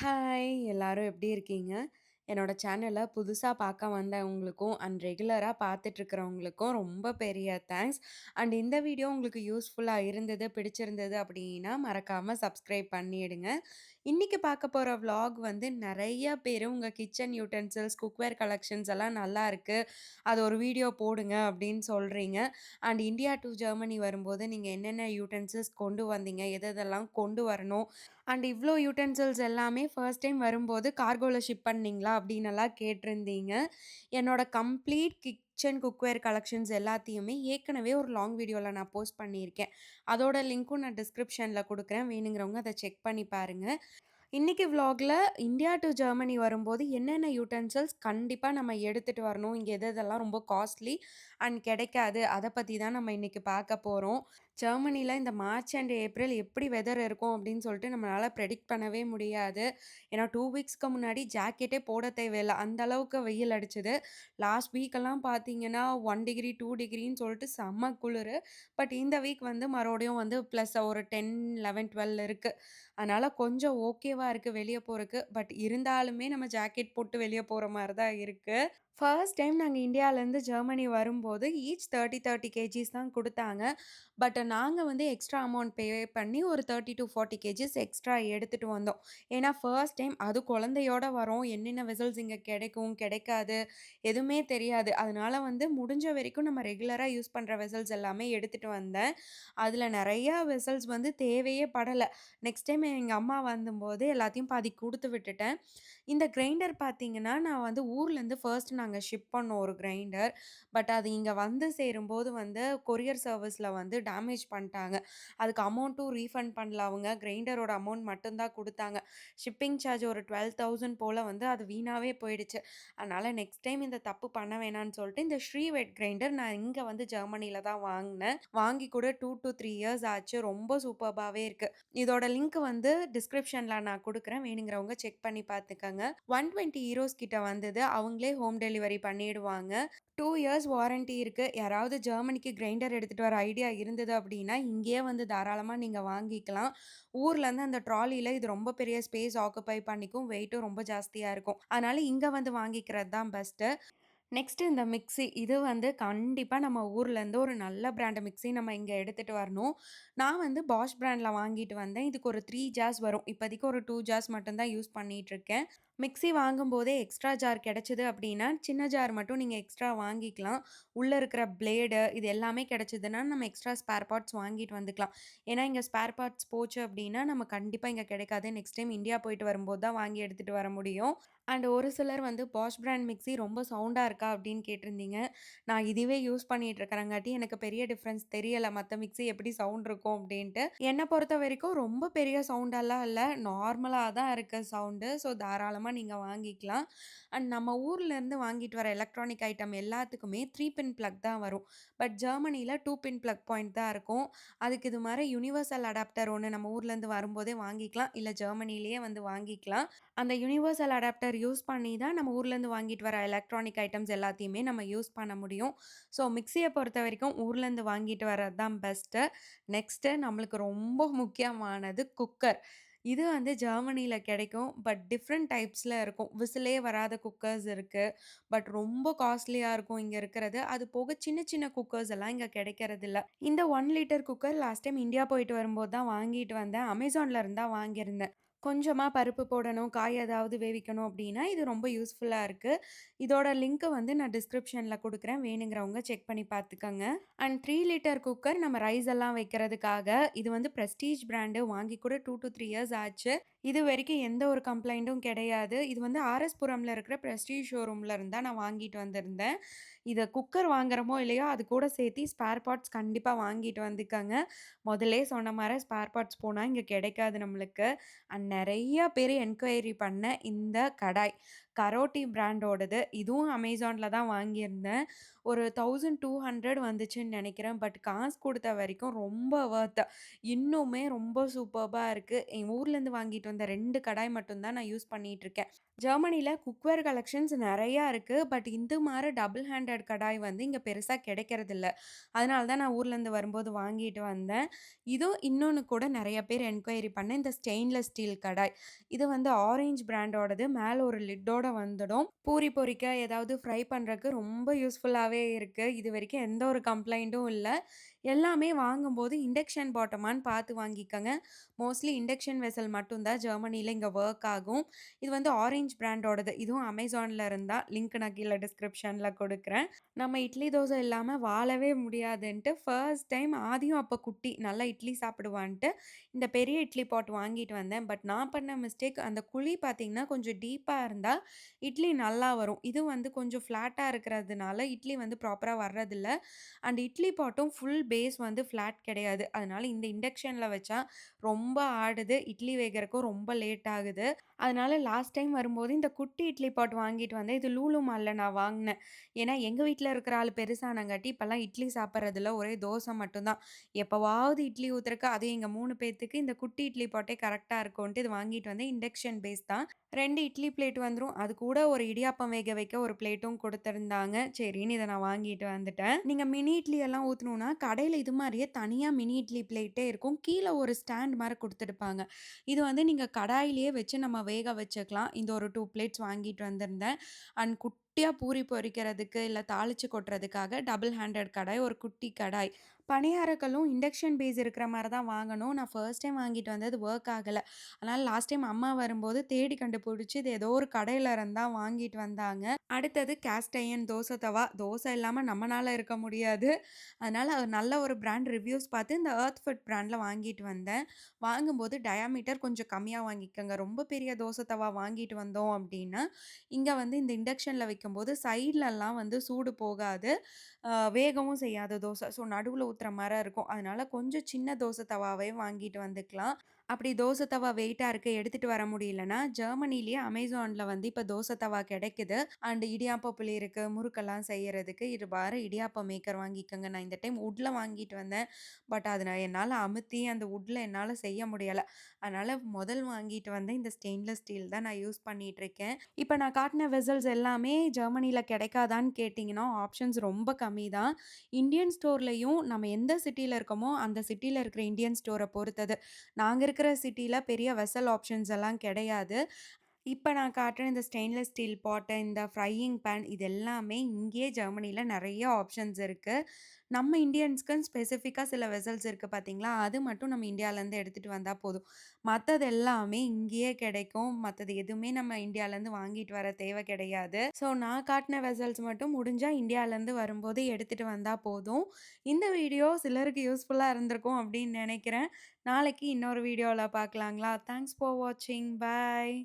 Hi! எல்லாரும் எப்படி இருக்கீங்க? என்னோட சேனல புதுசா பார்க்க வந்தவங்களுக்கும் ரெகுலரா பார்த்துட்ருக்கிறவங்களுக்கும் ரொம்ப பெரிய தேங்க்ஸ். இந்த வீடியோ உங்களுக்கு யூஸ்ஃபுல்லா இருந்தது, பிடிச்சிருந்தது அப்படின்னா மறக்காம சப்ஸ்கிரைப் பண்ணிடுங்க. இன்னைக்கு பார்க்க போற விளாக் வந்து நெறைய பேரு உங்க கிச்சன் யூட்டென்சில்ஸ், குக்வேர் கலெக்ஷன்ஸ் எல்லாம் நல்லாருக்கு. அது ஒரு வீடியோ போடுங்க அப்படின்னு சொல்றீங்க. இந்தியா டூ ஜெர்மனி வரும்போது நீங்க என்னென்ன யூட்டென்சில்ஸ் கொண்டு வந்தீங்க? எதெல்லாம் கொண்டு வரணும்? இவ்ளோ யூட்டென்சில்ஸ் எல்லாமே ஃபர்ஸ்ட் டைம் வரும்போது கார்கோல ஷிப் பண்ணீங்களா? அப்டின்னெல்லாம் கேட்டிருந்தீங்க. என்னோட கம்ப்ளீட் கிச்சன் குக்வேர் கலெக்ஷன்ஸ் எல்லாத்தையுமே ஏற்கனவே ஒரு லாங் வீடியோல நான் போஸ்ட் பண்ணியிருக்கேன். அதோட லிங்க்கும் நான் டிஸ்கிரிப்ஷன்ல குடுக்குறேன். வேணுங்கிறவங்க அத செக் பண்ணி பாருங்க. இன்னைக்கு விளாக்ல இந்தியா டூ ஜெர்மனி வரும்போது என்னென்ன யூட்டென்சில்ஸ் கண்டிப்பா நம்ம எடுத்துட்டு வரணும். இங்க எதெல்லாம் ரொம்ப காஸ்ட்லி கிடைக்காது. அத பத்தி தான் நம்ம இன்னைக்கு பார்க்க போறோம். ஜெர்மனில இந்த மார்ச் ஏப்ரல் எப்படி வெதர் இருக்கும் அப்படின்னு சொல்லிட்டு நம்மளால ப்ரெடிக்ட் பண்ணவே முடியாது. ஏன்னா 2 வீக்ஸ்க்கு முன்னாடி ஜாக்கெட்டே போட தேவையில்ல. அந்த அளவுக்கு வெயில் அடிச்சது. லாஸ்ட் வீக்கெல்லாம் பார்த்தீங்கன்னா 1 டிகிரி, 2 டிகிரின்னு சொல்லிட்டு செம்ம குளிரு. பட் இந்த வீக் வந்து மறுபடியும் வந்து ப்ளஸ் ஒரு 10, 11, 12 இருக்கு. அதனால கொஞ்சம் ஓகேவா இருக்கு வெளிய போறக்கு. பட் இருந்தாலுமே நம்ம ஜாக்கெட் போட்டு வெளிய போற மாரி தான் இருக்கு. ஃபர்ஸ்ட் டைம் நாங்க இந்தியாலருந்து ஜெர்மனி வரும்போது ஈச் 30 கேஜிஸ் தான் குடுத்தாங்க. பட் நாங்க வந்து எக்ஸ்ட்ரா அமௌண்ட் பே பண்ணி ஒரு 30-40 கேஜிஸ் எக்ஸ்ட்ரா எடுத்துட்டு வந்தோம். ஏன்னா ஃபர்ஸ்ட் டைம் அது குழந்தையோட வரோம். என்னென்ன வெசல்ஸ் இங்க கிடைக்கும், கிடைக்காது எதுவுமே தெரியாது. அதனால வந்து முடிஞ்ச வரைக்கும் நம்ம ரெகுலரா யூஸ் பண்ற வெசல்ஸ் எல்லாமே எடுத்துட்டு வந்தேன். அதுல நெறையா வெசல்ஸ் வந்து தேவையே படல. நெக்ஸ்ட் டைம் எங்க அம்மா வந்தம்போது எல்லாத்தையும் பாதி குடுத்து விட்டுட்டேன். இந்த கிரைண்டர் பார்த்தீங்கன்னா, நான் வந்து ஊர்லேருந்து ஃபர்ஸ்ட் நாங்க ஷிப் பண்ணோம் ஒரு கிரைண்டர். பட் அது இங்க வந்து சேரும்போது வந்து கொரியர் சர்வீஸ்ல வந்து டேமேஜ் பண்ட்டாங்க. அதுக்கு அமௌண்ட்டும் ரீஃபண்ட் பண்ணல அவங்க. கிரைண்டரோட அமௌண்ட் மட்டும் தான் குடுத்தாங்க. ஷிப்பிங் சார்ஜ் ஒரு 12,000 போல வந்து அது வீணாவே போயிடுச்சு. அதனால நெக்ஸ்ட் டைம் இந்த தப்பு பண்ண வேணான்னு சொல்லிட்டு, இந்த ஸ்ரீவெட் கிரைண்டர் நான் இங்க வந்து ஜெர்மனில தான் வாங்குனேன். வாங்கி கூட 2-3 இயர்ஸ் ஆச்சு. ரொம்ப சூப்பர்பாவே இருக்கு. இதோட லிங்க் வந்து டிஸ்கிரிப்ஷன்ல நான் குடுக்குறேன். வேணுங்கிறவங்க செக் பண்ணி பார்த்துக்கங்க. 120 யூரோஸ் கிட்ட வந்தது. அவங்களே ஹோம் டெலிவரி பண்ணிடுவாங்க. 2 இயர்ஸ் வாரண்டி இருக்கு. யாராவது ஜெர்மனிக்கு கிரைண்டர் எடுத்துட்டு வர ஐடியா இருந்தது அப்டின்னா, இங்கேயே வந்து தாராளமா நீங்க வாங்கிக்கலாம். ஊர்லேருந்து அந்த ட்ராலில இது ரொம்ப பெரிய ஸ்பேஸ் ஆக்குபை பண்ணிக்கும். வெயிட்டும் ரொம்ப ஜாஸ்தியா இருக்கும். அதனால இங்க வந்து வாங்கிக்கிறது தான் பெஸ்ட்டு. நெக்ஸ்ட்டு இந்த மிக்ஸி. இது வந்து கண்டிப்பா நம்ம ஊர்லேருந்து ஒரு நல்ல பிராண்ட் மிக்ஸி நம்ம இங்க எடுத்துட்டு வரணும். நான் வந்து பாஷ் பிராண்ட்ல வாங்கிட்டு வந்தேன். இதுக்கு ஒரு 3 ஜார்ஸ் வரும். இப்போதைக்கு ஒரு 2 ஜார்ஸ் மட்டும் தான் யூஸ் பண்ணிட்டுருக்கேன். மிக்ஸி வாங்கும்போதே எக்ஸ்ட்ரா ஜார் கிடைச்சது அப்டின்னா, சின்ன ஜார் மட்டும் நீங்க எக்ஸ்ட்ரா வாங்கிக்கலாம். உள்ள இருக்கிற பிளேடு இது எல்லாமே கிடைச்சதுன்னா, நம்ம எக்ஸ்ட்ரா ஸ்பேர் பார்ட்ஸ் வாங்கிட்டு வந்துக்கலாம். ஏன்னா, இங்க ஸ்பேர் பார்ட்ஸ் போச்சு அப்டின்னா, நம்ம கண்டிப்பா இங்க கிடைக்காது. நெக்ஸ்ட் டைம் இந்தியா போயிட்டு வரும்போது தான் வாங்கி எடுத்துட்டு வர முடியும். ஒரு சிலர் வந்து பாஷ் பிராண்ட் மிக்ஸி ரொம்ப சவுண்டா இருக்கா அப்படின்னு கேட்டிருந்தீங்க. நான் இதுவே யூஸ் பண்ணிட்டு இருக்கிறங்காட்டி எனக்கு பெரிய டிஃபரன்ஸ் தெரியல. மத்த மிக்ஸி எப்படி சவுண்ட் இருக்கும் அப்படின்ட்டு. என்ன பொறுத்தவரைக்கும் ரொம்ப பெரிய சவுண்டெல்லாம் இல்ல. நார்மலா தான் இருக்கு சவுண்டு. ஸோ தாராளமா நீங்க வாங்கிக்கலாம். நம்ம ஊர்லேருந்து வாங்கிட்டு வர எலக்ட்ரானிக் ஐட்டம் எல்லாத்துக்குமே 3 பின் பிளக் தான் வரும். பட் ஜெர்மனில 2 பின் பிளக் பாயிண்ட் தான் இருக்கும். அதுக்கு இது மாரி யுனிவர்சல் அடாப்டர் ஒண்ணு நம்ம ஊர்லேருந்து வரும்போதே வாங்கிக்கலாம். இல்ல ஜெர்மனிலேயே வந்து வாங்கிக்கலாம். அந்த யுனிவர்சல் அடாப்டர் யூஸ் பண்ணி தான் நம்ம ஊர்லேருந்து வாங்கிட்டு வர எலக்ட்ரானிக் ஐட்டம்ஸ் எல்லாத்தையுமே நம்ம யூஸ் பண்ண முடியும். ஸோ மிக்ஸிய பொறுத்தவரைக்கும் ஊர்லேருந்து வாங்கிட்டு வரது தான் பெஸ்ட்டு. நெக்ஸ்ட்டு நம்மளுக்கு ரொம்ப முக்கியமானது குக்கர். இது வந்து ஜெர்மனில கிடைக்கும். பட் டிஃப்ரெண்ட் டைப்ஸ்ல இருக்கும். விசிலே வராத குக்கர்ஸ் இருக்கு. பட் ரொம்ப காஸ்ட்லியா இருக்கும் இங்க இருக்கிறது. அது போக சின்ன சின்ன குக்கர்ஸ் எல்லாம் இங்க கிடைக்கிறதில்ல. இந்த 1 litre cooker last time India போயிட்டு வரும்போது தான் வாங்கிட்டு வந்தேன். அமேசான்ல இருந்து தான் வாங்கியிருந்தேன். கொஞ்சமா பருப்பு போடணும், காய் ஏதாவது வேவிக்கணும் அப்டின்னா, இது ரொம்ப யூஸ்ஃபுல்லா இருக்கு. இதோட லிங்க்க வந்து நான் டிஸ்கிரிப்ஷன்ல குடுக்குறேன். வேணுங்கிறவங்க செக் பண்ணி பார்த்துக்கங்க. 3 லிட்டர் குக்கர் நம்ம ரைஸ் எல்லாம் வைக்கிறதுக்காக, இது வந்து பிரஸ்டீஜ் பிராண்டு வாங்கி கூட 2-3 இயர்ஸ் ஆச்சு. இதுவரைக்கும் எந்த ஒரு கம்ப்ளைண்ட்டும் கிடையாது. இது வந்து ஆர்எஸ் புரம்ல இருக்கிற பிரஸ்டீஜ் ஷோரூம்ல இருந்து தான் நான் வாங்கிட்டு வந்திருந்தேன். இத குக்கர் வாங்குறோமோ இல்லையோ, அது கூட சேர்த்தி ஸ்பேர் பார்ட்ஸ் கண்டிப்பா வாங்கிட்டு வந்துக்கங்க. முதல்லயே சொன்ன மாரி ஸ்பேர் பார்ட்ஸ் போனா இங்க கிடைக்காது நம்மளுக்கு. நெறைய பேரு என்கொயரி பண்ண இந்த கடாய். கரோட்டி பிராண்டோடது. இதுவும் அமேசான்ல தான் வாங்கியிருந்தேன். ஒரு 1200 வந்துச்சுன்னு நெனைக்கிறேன். பட் காசு குடுத்த வரைக்கும் ரொம்ப வொர்த். இன்னுமே ரொம்ப சூப்பர்பா இருக்கு. என் ஊர்லேருந்து வாங்கிட்டு வந்த 2 கடாய் மட்டும் தான் நான் யூஸ் பண்ணிட்டுருக்கேன். ஜெர்மனில குக்வேர் கலெக்ஷன்ஸ் நெறையா இருக்கு. பட் இந்த மாரி டபுள் ஹேண்டட் கடாய் வந்து இங்க பெருசா கிடைக்கிறதில்ல. அதனால தான் நான் ஊர்லேருந்து வரும்போது வாங்கிட்டு வந்தேன். இதுவும் இன்னொன்னு கூட நெறைய பேர் என்கொயரி பண்ண இந்த ஸ்டெயின்லெஸ் ஸ்டீல் கடாய். இது வந்து ஆரஞ்ச் பிராண்டோடது. மேல ஒரு லிட்டோட வந்துடும். பூரி பொரிக்க, ஏதாவது ஃப்ரை பண்றக்கு ரொம்ப யூஸ்ஃபுல்லாவே இருக்கு. இதுவரைக்கும் எந்த ஒரு கம்ப்ளைண்ட்டும் இல்ல. எல்லாமே வாங்கும்போது இண்டக்ஷன் பாட்டமான்னு பார்த்து வாங்கிக்கங்க. மோஸ்ட்லி இண்டக்ஷன் வெசல் மட்டும் தான் ஜெர்மனில இங்க வொர்க் ஆகும். இது வந்து ஆரஞ்ச் பிராண்டோடது. இதுவும் Amazonல இருந்தா லிங்க் நான் கீழ டிஸ்கிரிப்ஷன்ல குடுக்குறேன். நம்ம இட்லி, தோசை இல்லாம வாழவே முடியாதுன்ட்டு ஃபர்ஸ்ட் டைம் ஆதியும் அப்ப குட்டி நல்லா இட்லி சாப்பிடுவான்ட்டு, இந்த பெரிய இட்லி பாட் வாங்கிட்டு வந்தேன். பட் நான் பண்ண மிஸ்டேக் அந்த குழி பார்த்தீங்கன்னா, கொஞ்சம் டீப்பா இருந்தா இட்லி நல்லா வரும். இது வந்து கொஞ்சம் ஃப்ளாட்டா இருக்கிறதுனால இட்லி வந்து ப்ராப்பரா வர்றதில்ல. அண்ட் இட்லி பாட்டும் ஃபுல் பேஸ் வந்து ஃப்ளாட் கிடையாது. அதனால இந்த இண்டக்ஷன்ல வச்சா ரொம்ப ஆடுது. இட்லி வேகறக்கும் ரொம்ப லேட் ஆகுது. அதனால லாஸ்ட் டைம் வரும்போது இந்த குட்டி இட்லி பாட் வாங்கிட்டு வந்தேன். இது லூலு மால்ல நான் வாங்குனேன். ஏன்னா எங்க வீட்ல இருக்கிற ஆள் பெருசானங்காட்டி இப்பலாம் இட்லி சாப்பிடுறதில்ல. ஒரே தோசை மட்டும் தான். எப்பவாவது இட்லி ஊத்துறக்கு அதுவும் எங்க 3 பேத்துக்கு இந்த குட்டி இட்லி பாட்டே கரெக்ட்டா இருக்குன்ட்டு இது வாங்கிட்டு வந்தேன். இண்டக்ஷன் பேஸ் தான். 2 இட்லி பிளேட் வந்துரும். அது கூட ஒரு இடியாப்பம் வேக வைக்க ஒரு பிளேட்டும் குடுத்திருந்தாங்க. சரின்னு இத நான் வாங்கிட்டு வந்துட்டேன். நீங்க மினி இட்லி எல்லாம் ஊத்தணும்னா, கடையில இது மாரியே தனியா மினி இட்லி பிளேட்டே இருக்கும். கீழ ஒரு ஸ்டாண்ட் மாரி குடுத்துருப்பாங்க. இது வந்து நீங்க கடாயிலேயே வச்சு நம்ம வேக வச்சுக்கலாம். இந்த ஒரு 2 பிளேட்ஸ் வாங்கிட்டு வந்திருந்தேன். அண்ட் குட்டியா பூரி பொரிக்கிறதுக்கு, இல்ல தாளிச்சு கொட்டுறதுக்காக டபுள் ஹேண்டட் கடாய், ஒரு குட்டி கடாய். பணியாரக்கல்லும் இண்டக்ஷன் பேஸ் இருக்கிற மாரி தான் வாங்கணும். நான் ஃபர்ஸ்ட் டைம் வாங்கிட்டு வந்தது வொர்க் ஆகல. அதனால லாஸ்ட் டைம் அம்மா வரும்போது தேடி கண்டுபிடிச்சு, இது ஏதோ ஒரு கடையில இருந்து தான் வாங்கிட்டு வந்தாங்க. அடுத்தது கேஸ்ட் அயர்ன் தோசை தவா. தோசை இல்லாம நம்மனால இருக்க முடியாது. அதனால நல்ல ஒரு பிராண்ட் ரிவ்யூஸ் பார்த்து இந்த எர்த் ஃபிட் பிராண்ட்ல வாங்கிட்டு வந்தேன். வாங்கும்போது டயாமீட்டர் கொஞ்சம் கம்மியா வாங்கிக்கங்க. ரொம்ப பெரிய தோசை தவா வாங்கிட்டு வந்தோம் அப்டின்னா, இங்க வந்து இந்த இண்டக்ஷன்ல வைக்கும்போது சைட்லலாம் வந்து சூடு போகாது. வேகவும் செய்யாது தோசை. ஸோ நடுவுல ஊத்துற மாரி இருக்கும். அதனால கொஞ்சம் சின்ன தோசை தவாவே வாங்கிட்டு வந்துக்கலாம். அப்படி தோசை தவா வெயிட்டா இருக்கு எடுத்துட்டு வர முடியலன்னா, ஜெர்மனிலேயே Amazonல வந்து இப்ப தோசை தவா கிடைக்குது. அண்ட் இடியாப்ப புளி இருக்கு, முறுக்கெல்லாம் செய்யறதுக்கு இது பாரு இடியாப்ப மேக்கர் வாங்கிக்கோங்க. நான் இந்த டைம் வுட்ல வாங்கிட்டு வந்தேன். பட் அது நான் என்னால அமுத்தி அந்த வுட்ல என்னால செய்ய முடியல. அதனால முதல் வாங்கிட்டு வந்த இந்த ஸ்டெயின்லெஸ் ஸ்டீல் தான் நான் யூஸ் பண்ணிட்டு இருக்கேன். இப்ப நான் காட்டுன வெசல்ஸ் எல்லாமே ஜெர்மனில கிடைக்காதான்னு கேட்டீங்கன்னா, ஆப்ஷன்ஸ் ரொம்ப கம்மி தான். இந்தியன் ஸ்டோர்லயும் நம்ம எந்த சிட்டில இருக்கோமோ, அந்த சிட்டில இருக்கிற இந்தியன் ஸ்டோர பொறுத்தது. நாங்க இருக்கிற சிட்டில பெரிய வெசல் ஆப்ஷன்ஸ் எல்லாம் கிடையாது. இப்ப நான் காட்டுற இந்த ஸ்டெயின்லெஸ் ஸ்டீல் பாட்டு, இந்த ஃப்ரையிங் பேன் இது எல்லாமே இங்கேயே ஜெர்மனில நெறைய ஆப்ஷன்ஸ் இருக்கு. நம்ம இந்தியன்ஸ்க்குன்னு ஸ்பெசிஃபிக்கா சில வெசல்ஸ் இருக்கு பார்த்தீங்களா? அது மட்டும் நம்ம இந்தியாலருந்து எடுத்துட்டு வந்தா போதும். மத்தது எல்லாமே இங்கேயே கிடைக்கும். மத்தது எதுவுமே நம்ம இந்தியாலருந்து வாங்கிட்டு வர தேவை கிடையாது. ஸோ நான் காட்டுன வெசல்ஸ் மட்டும் முடிஞ்சா இந்தியாலருந்து வரும்போது எடுத்துட்டு வந்தா போதும். இந்த வீடியோ சிலருக்கு யூஸ்ஃபுல்லா இருந்திருக்கும் அப்படின்னு நெனைக்கிறேன். நாளைக்கு இன்னொரு வீடியோல பார்க்கலாங்களா? தேங்க்ஸ் ஃபார் வாட்சிங். பாய்.